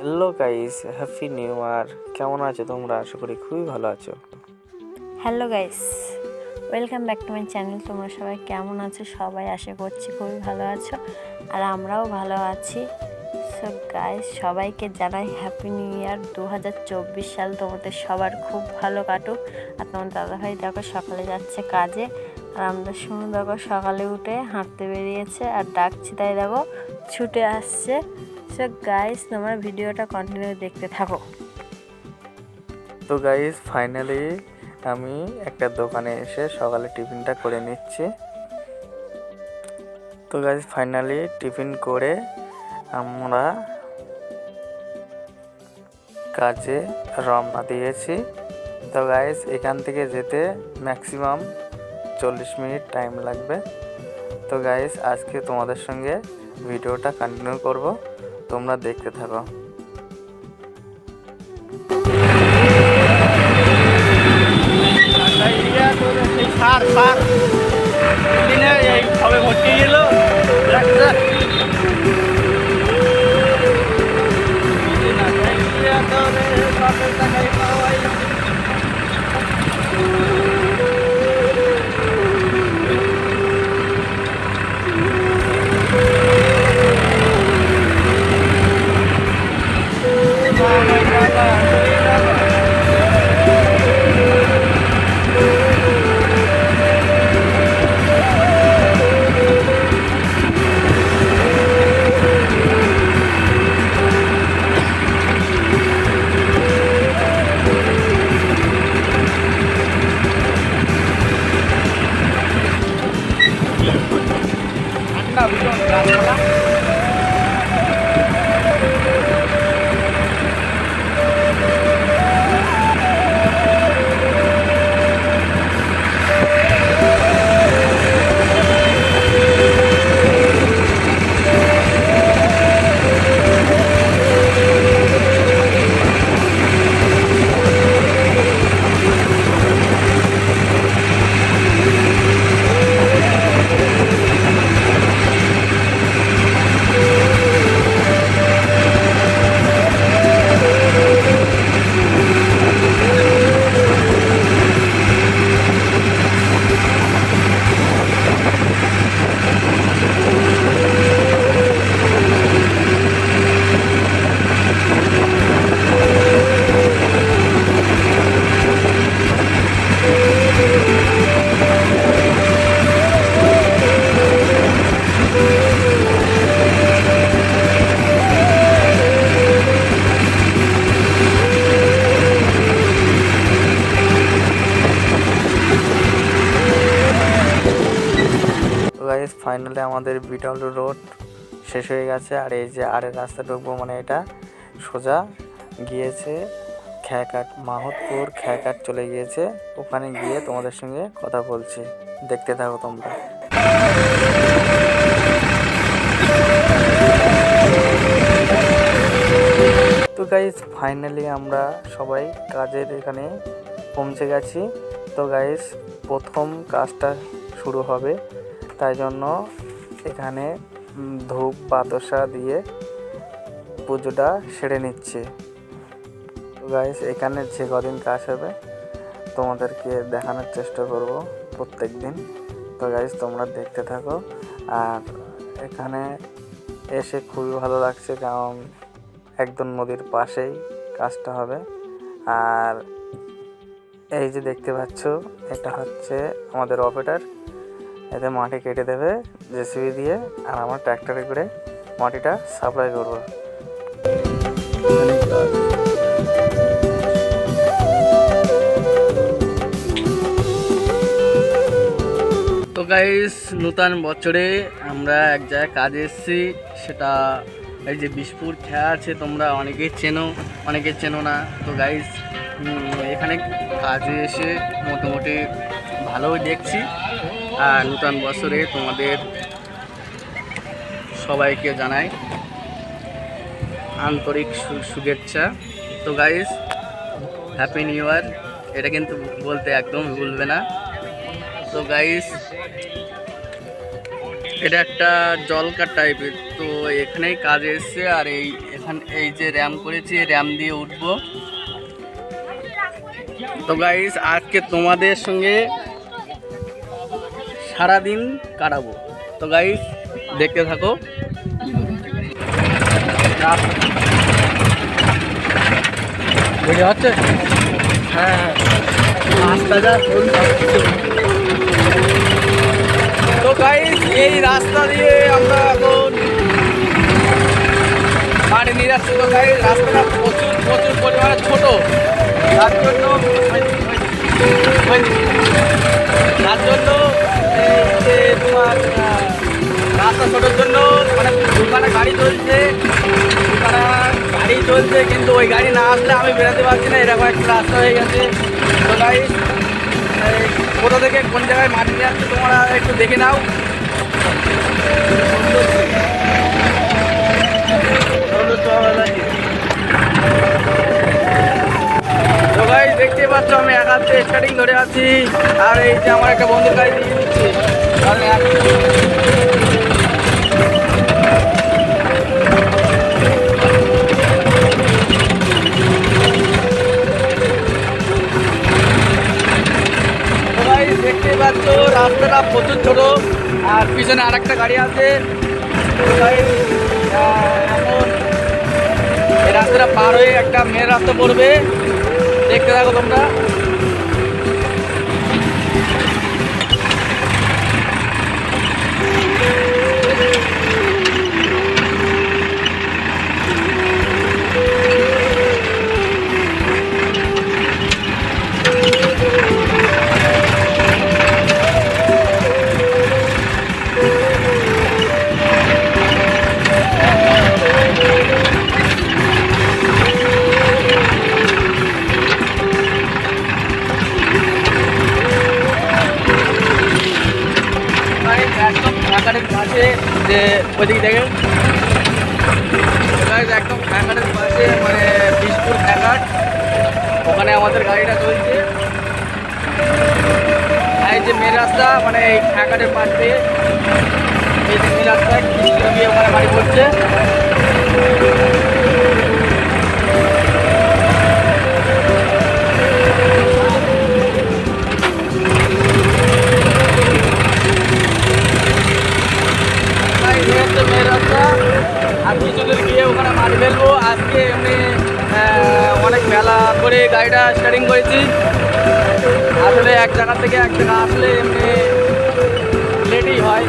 Hello guys, happy new year. কেমন আছো তোমরা? আশা করি খুবই ভালো আছো। Hello guys, welcome back to my channel. তোমরা সবাই কেমন আছো? সবাই আশা করছি খুবই ভালো আছো, আর আমরাও ভালো আছি। সো গাইস, সবাইকে জানাই হ্যাপি নিউ ইয়ার। 2024 সাল তোমাদের সবার খুব ভালো কাটুক। আর তোমার দাদাভাই দেখো সকালে যাচ্ছে কাজে, আর আমরা শুনে দেখো সকালে উঠে হাঁটতে বেরিয়েছে, আর ডাকছি তাই দেখো ছুটে আসছে। সো গাইস, তোমরা ভিডিওটা কন্টিনিউ দেখতে থাকো। তো গাইস, ফাইনালি আমি একটা দোকানে এসে সকালে টিফিনটা করে নিচ্ছি। তো গাইস, ফাইনালি টিফিন করে আমরা কাজে রওনা দিয়েছি। তো গাইস, এখান থেকে যেতে ম্যাক্সিমাম 40 মিনিট টাইম লাগবে। তো গাইস, আজকে তোমাদের সঙ্গে ভিডিওটা কন্টিনিউ করব, তোমরা দেখতে থাকো। সবে ভর্তি গেল গাইস, ফাইনালি আমাদের বিটল রোড শেষ হয়ে গেছে, আর এই যে আরেক রাস্তা ঢুকবো, মানে এটা সোজা গিয়েছে খেয়াঘাট, মাহতপুর খেয়াঘাট চলে গিয়েছে। ওখানে গিয়ে তোমাদের সঙ্গে কথা বলছি, দেখতে থাকো তোমরা। তো গাইস, ফাইনালি আমরা সবাই কাজের এখানে পৌঁছে গেছি। তো গাইস, প্রথম কাজটা শুরু হবে, তাই জন্য এখানে ধূপ বাতাসা দিয়ে পুজোটা সেরে নিচ্ছে। তো গাইস, এখানে যে কদিন কাজ হবে তোমাদেরকে দেখানোর চেষ্টা করব প্রত্যেক দিন। তো গাইস, তোমরা দেখতে থাকো। আর এখানে এসে খুবই ভালো লাগছে, কারণ একদম নদীর পাশেই কাজটা হবে। আর এই যে দেখতে পাচ্ছ, এটা হচ্ছে আমাদের অপারেটর। এতে মাটি কেটে দেবে জেসিবি দিয়ে, আর আমার ট্র্যাক্টরে করে মাটিটা সাপ্লাই করব। তো গাইস, নূতন বছরে আমরা এক জায়গায় কাজে এসেছি, সেটা এই যে বিশপুর খেয়া আছে, তোমরা অনেকেই চেনো, অনেকে চেনো না। তো গাইস, এখানে কাজে এসে মোটামুটি ভালোই দেখছি। আর নূতন বছরে তোমাদের সবাইকে জানাই আন্তরিক শুভেচ্ছা। তো গাইস, হ্যাপি নিউ ইয়ার, এটা কিন্তু বলতে একদম ভুলবে না। তো গাইস, এটা একটা জলকার টাইপের, তো এখানেই কাজ এসছে। আর এই যে র্যাম করেছি, র্যাম দিয়ে উঠবো। তো গাইস আজকে তোমাদের সঙ্গে সারাদিন কাটাবো। তো গাইস দেখতে থাকো। হচ্ছে হ্যাঁ রাস্তা যা তো গাইস এই রাস্তা দিয়ে আমরা এখন বাড়ি নিয়ে যাচ্ছি। তো গাইস রাস্তাটা প্রচুর পরিমাণে ছোট, তার জন্য তোমার রাস্তা ছোটোর জন্য মানে দুখানা গাড়ি চলছে, কিন্তু ওই গাড়ি না আসলে আমি বেরোতে পারছি না, এরকম একটা রাস্তা হয়ে গেছে। তো গাইস কোথা থেকে কোন জায়গায় মাটি নিয়ে আসছে তোমরা একটু দেখে নাও। তো গাইস দেখতে পাচ্ছ আমি এক হাতে স্টার্টিং ধরে আছি, আর এই যে আমার একটা বন্ধুর গাড়ি দিয়ে দিচ্ছে। দেখতেই পাচ্ছ রাস্তাটা প্রচুর ছোট, আর পিছনে আর একটা গাড়ি আছে। এখন এই রাস্তাটা পার হয়ে একটা মেন রাস্তা পড়বে, দেখতে থাকো তোমরা। পাশে যে ওইদিকে দেখেন একদম ফ্যাকাটের পাশে মানে বিশপুর ফ্যাকাট, ওখানে আমাদের গাড়িটা চলছে। এই যে মেন রাস্তা মানে এই ফ্যাকাটের পাশে এই যে মেন রাস্তায় গিয়ে ওখানে গাড়ি পড়ছে। আর কিছুদিন গিয়ে ওখানে মাটি ফেলবো। আজকে এমনি অনেক মেলা করে গাড়িটা স্টার্টিং করেছি, আসলে এক জায়গা থেকে এক জায়গা আসলে এমনি লেটই হয়।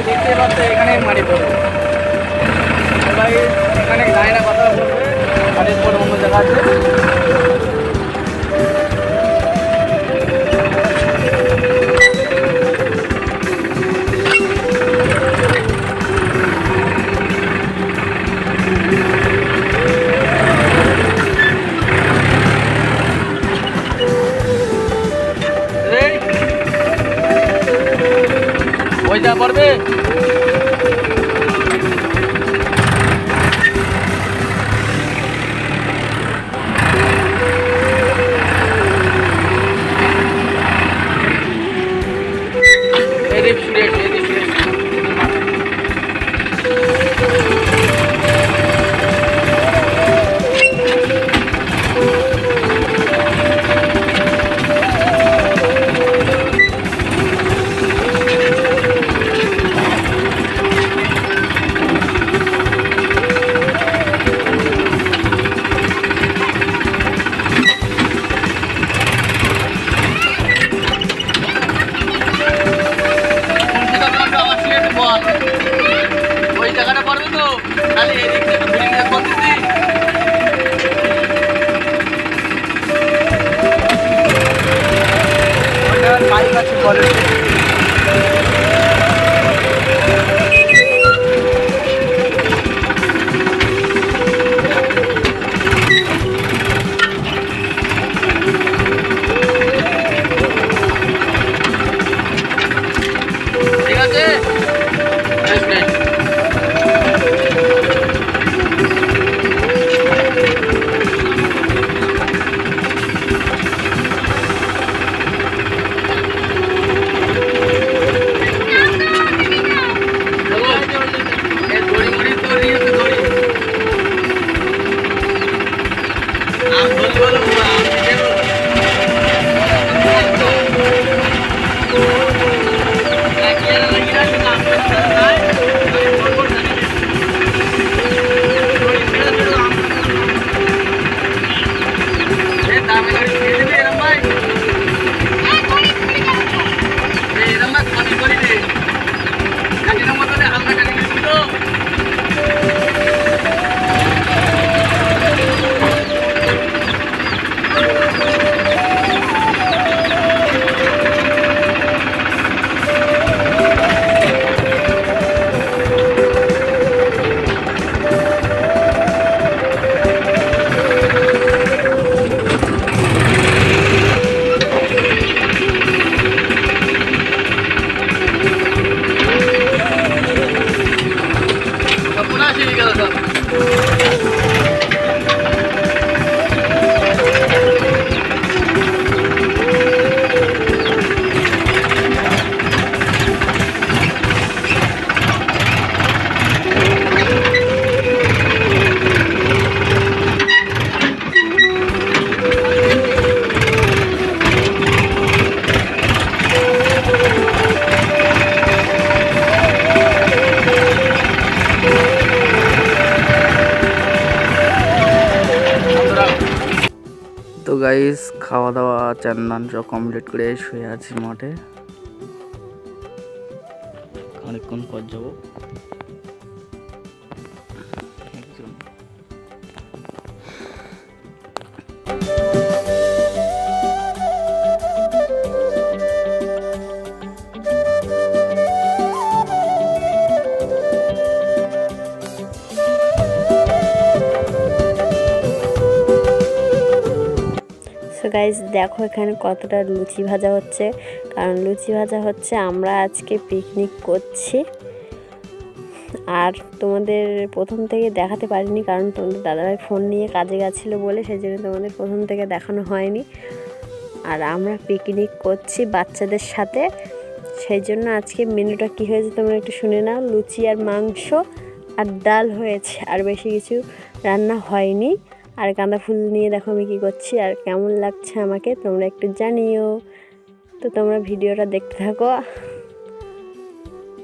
দেখতে পাচ্ছে এখানে মাটি পড়বে, সবাই এখানে যায় না, কথা বলবে মাটির পর অন্য জায়গা আছে। ওই যা পড়বে খালি এদিক থেকে ঘুরে নিয়ে করতেছি। পাইপ আছে কলের। ঠিক আছে তো গাইস খাওয়া দাওয়া চান দান সব কমপ্লিট করে শুয়ে আছি মাঠে। অনেকক্ষণ পর যাবো। সো গাইস দেখো এখানে কতটা লুচি ভাজা হচ্ছে, কারণ লুচি ভাজা হচ্ছে আমরা আজকে পিকনিক করছি। আর তোমাদের প্রথম থেকে দেখাতে পারিনি, কারণ তোমাদের দাদাভাই ফোন নিয়ে কাজে গেছিলো বলে, সেই জন্য তোমাদের প্রথম থেকে দেখানো হয়নি। আর আমরা পিকনিক করছি বাচ্চাদের সাথে, সেই জন্য আজকে মেনুটা কী হয়েছে তোমরা একটু শুনে নাও। লুচি আর মাংস আর ডাল হয়েছে, আর বেশি কিছু রান্না হয়নি। আর গাঁদা ফুল নিয়ে দেখো আমি কী করছি, আর কেমন লাগছে আমাকে তোমরা একটু জানিও। তো তোমরা ভিডিওটা দেখতে থাকো।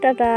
টাটা।